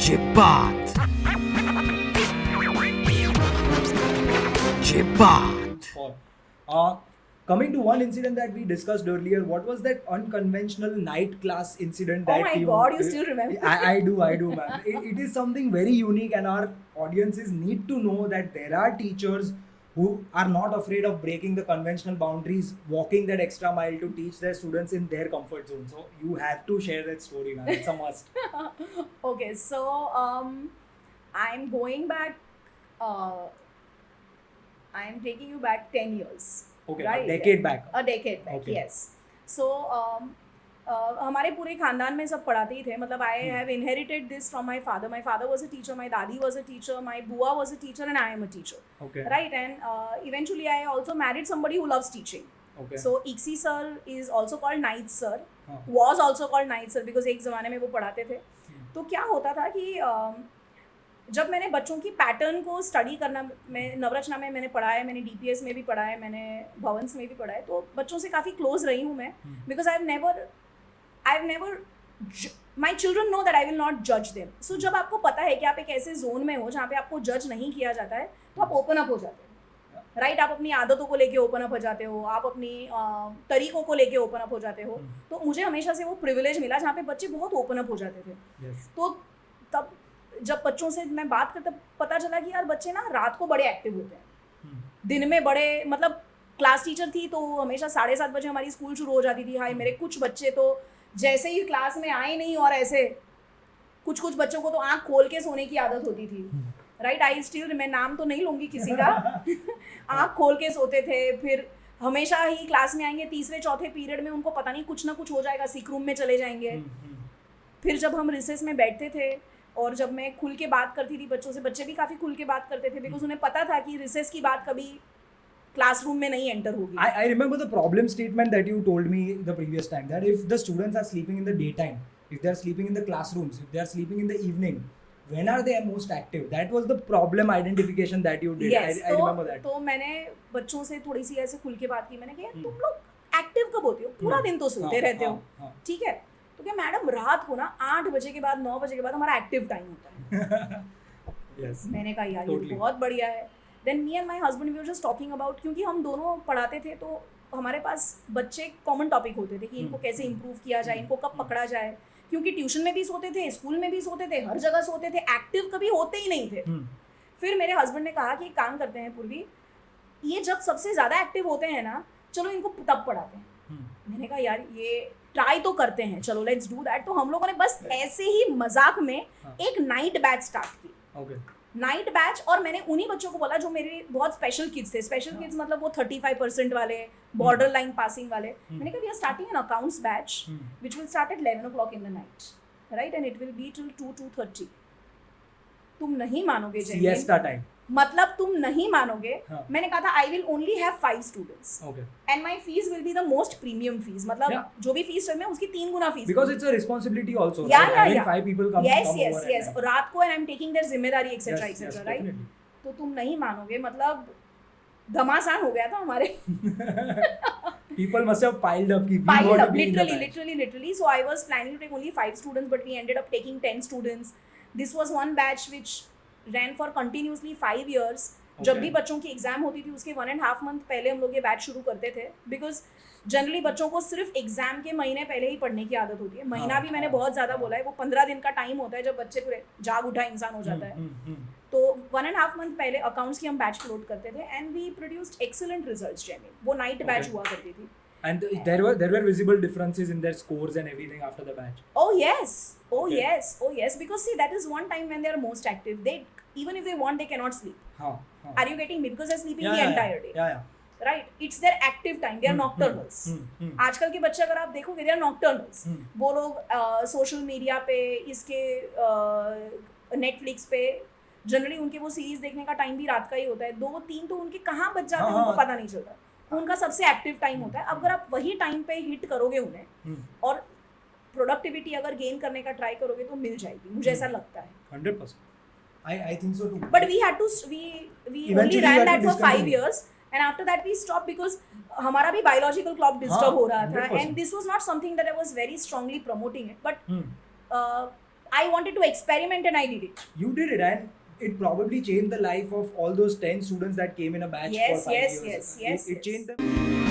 Chippat. Chippat. Coming to one incident that we discussed earlier, what was that unconventional night class incident that Oh my God, you still remember? I do, man. It is something very unique, and our audiences need to know that there are teachers who are not afraid of breaking the conventional boundaries, walking that extra mile to teach their students in their comfort zone. So you have to share that story, man. It's a must. Okay, so I'm going back. I'm taking you back 10 years. Okay, right? a decade back. A decade back, Okay. yes. So हमारे पूरे खानदान में सब पढ़ाते ही थे. मतलब I have inherited this from my father. My father was a teacher, my dadi was a teacher, my buआ was a teacher, and I am a teacher. Okay. Right, and eventually I also married somebody who loves teaching. Okay. So Iksi sir is also called Night sir. हाँ. Was also called Night sir because एक ज़माने में वो पढ़ाते थे. तो क्या होता था कि जब मैंने बच्चों की पैटर्न को स्टडी करना, मैं नवरचना में मैंने पढ़ा है, मैंने डीपीएस में भी पढ़ा है, मैंने भवंस में भी पढ़ा है, तो बच्चों से काफ़ी क्लोज रही हूँ मैं. Because I have never my children know that I will not जज देम. सो जब आपको पता है कि आप एक ऐसे जोन में हो जहाँ पे आपको जज नहीं किया जाता है, तो आप ओपन अप हो जाते हो. राइट, आप अपनी आदतों को लेके ओपन अप हो जाते हो, आप अपनी तरीकों को लेके ओपन अप हो जाते हो. तो मुझे हमेशा से वो प्रिविलेज मिला जहाँ पे बच्चे बहुत ओपन अप हो जाते थे. तो तब जब बच्चों से मैं बात करता पता चला कि यार बच्चे ना रात को बड़े एक्टिव होते हैं, दिन में बड़े, मतलब क्लास टीचर थी तो हमेशा 7:30 बजे हमारी स्कूल शुरू हो जाती थी. हाय, मेरे कुछ बच्चे तो जैसे ही क्लास में आए नहीं, और ऐसे कुछ बच्चों को तो आँख खोल के सोने की आदत होती थी. राइट, आई स्टिल, मैं नाम तो नहीं लूँगी किसी का. आँख खोल के सोते थे. फिर हमेशा ही क्लास में आएंगे, तीसरे चौथे पीरियड में उनको पता नहीं कुछ ना कुछ हो जाएगा, सीक रूम में चले जाएंगे. फिर जब हम रिसेस में बैठते थे और जब मैं खुल के बात करती थी बच्चों से, बच्चे भी काफ़ी खुल के बात करते थे बिकॉज उन्हें पता था कि रिसेस की बात कभी क्लासरूम में नहीं एंटर होगी. I remember the problem statement that you told me the previous time, that if the students are sleeping in the daytime, if they are sleeping in the classrooms, if they are sleeping in the evening, when are they most active? That was the problem identification that you did. Yes, I remember that. तो मैंने बच्चों से थोड़ी सी ऐसे खुल के बात की. मैंने कहा तुम लोग एक्टिव कब होते हो? पूरा दिन तो सोते रहते हो. ठीक है, तो क्या मैडम रात को ना 8 बजे के बाद 9 बजे के बाद हमारा एक्टिव टाइम होता है. Yes. मैंने कहा यार ये Totally. बहुत बढ़िया है. Then me and my husband we were just talking about, क्योंकि हम दोनों पढ़ाते थे तो हमारे पास बच्चे कॉमन टॉपिक होते थे कि इनको कैसे इम्प्रूव किया जाए, इनको कब पकड़ा जाए. क्योंकि ट्यूशन में भी सोते थे, स्कूल में भी सोते थे, हर जगह सोते थे, एक्टिव कभी होते ही नहीं थे. फिर मेरे हस्बैंड ने कहा कि एक काम करते हैं पूर्वी, ये जब सबसे ज़्यादा एक्टिव होते हैं ना, चलो इनको तब पढ़ाते हैं. मैंने कहा यार ये ट्राई तो करते हैं, चलो लेट्स डू दैट. तो हम लोगों ने बस ऐसे ही मजाक में एक नाइट बैच स्टार्ट की. Okay. नाइट बैच, और मैंने उन्हीं बच्चों को बोला जो मेरे बहुत स्पेशल किड्स थे. स्पेशल किड्स मतलब वो 35% वाले, बॉर्डर लाइन पासिंग वाले. मैंने कहा we are starting an accounts batch which will start at 11 o'clock in the night, right, and it will be till 2:30. तुम नहीं मानोगे जैमिन, Siesta time. मतलब तुम नहीं मानोगे. हाँ. मैंने कहा था I will only have 5 students Okay. And my fees will be the most premium fees. मतलब Yeah. जो भी फीस है उसकी 3 गुना fees. Because it's a responsibility also. Yeah, right? yeah, Having yeah. 5 people come yes come yes over yes at night. रात को, and I am taking their जिम्मेदारी etcetera Yes, etcetera, yes, right. definitely. तो तुम नहीं मानोगे, मतलब घमासान हो गया था हमारे. People must have piled up. कि we Piled want to up, be in the literally. So I was planning to take only 5 students, but we ended up taking 10 students. This was one batch which ran for continuously 5 years. जब भी बच्चों की exam होती थी उसके 1.5 month पहले हम लोग ये बैच शुरू करते थे. बिकॉज जनरली बच्चों को सिर्फ एग्जाम के महीने पहले ही पढ़ने की आदत होती है. महीना भी मैंने बहुत ज़्यादा बोला है, वो 15 दिन का टाइम होता है जब बच्चे पूरे जाग उठा इंसान हो जाता है. तो 1.5 month पहले अकाउंट्स की हम बैच फ्लोट करते थे and we produced excellent results. Jaimin, वो नाइट बैच हुआ करती थी. And there were visible differences in their scores and everything after the batch. Oh yes, Okay. yes. Because see, that is one time when they are most active. They, even if they want, they cannot sleep. हाँ. Are you getting me? Because they're sleeping the entire day. Yeah. Right? It's their active time. They are nocturnals. आजकल के बच्चे अगर आप देखोगे, they are nocturnals. वो लोग social media पे, इसके नेटफ्लिक्स पे, जनरली उनके वो सीरीज देखने का टाइम भी रात का ही होता है. 2-3 तो उनके कहाँ बच जाते हैं उनको पता नहीं चलता. उनका सबसे एक्टिव टाइम होता है. अगर आप वही टाइम पे हिट करोगे उन्हें और प्रोडक्टिविटी अगर गेन करने का ट्राई करोगे तो मिल जाएगी, मुझे ऐसा लगता है. 100%. I think so too. But we had to, we Eventually only you ran had to that for 5 discontinue. years, and after that we stopped because हमारा भी biological clock disturb हो रहा था, 100%. and this was not something that I was very strongly promoting it, but I wanted to experiment and I did it. You did it, and it probably changed the life of all those 10 students that came in a batch Yes, for 5 yes, years. yes, yes, It yes. changed them.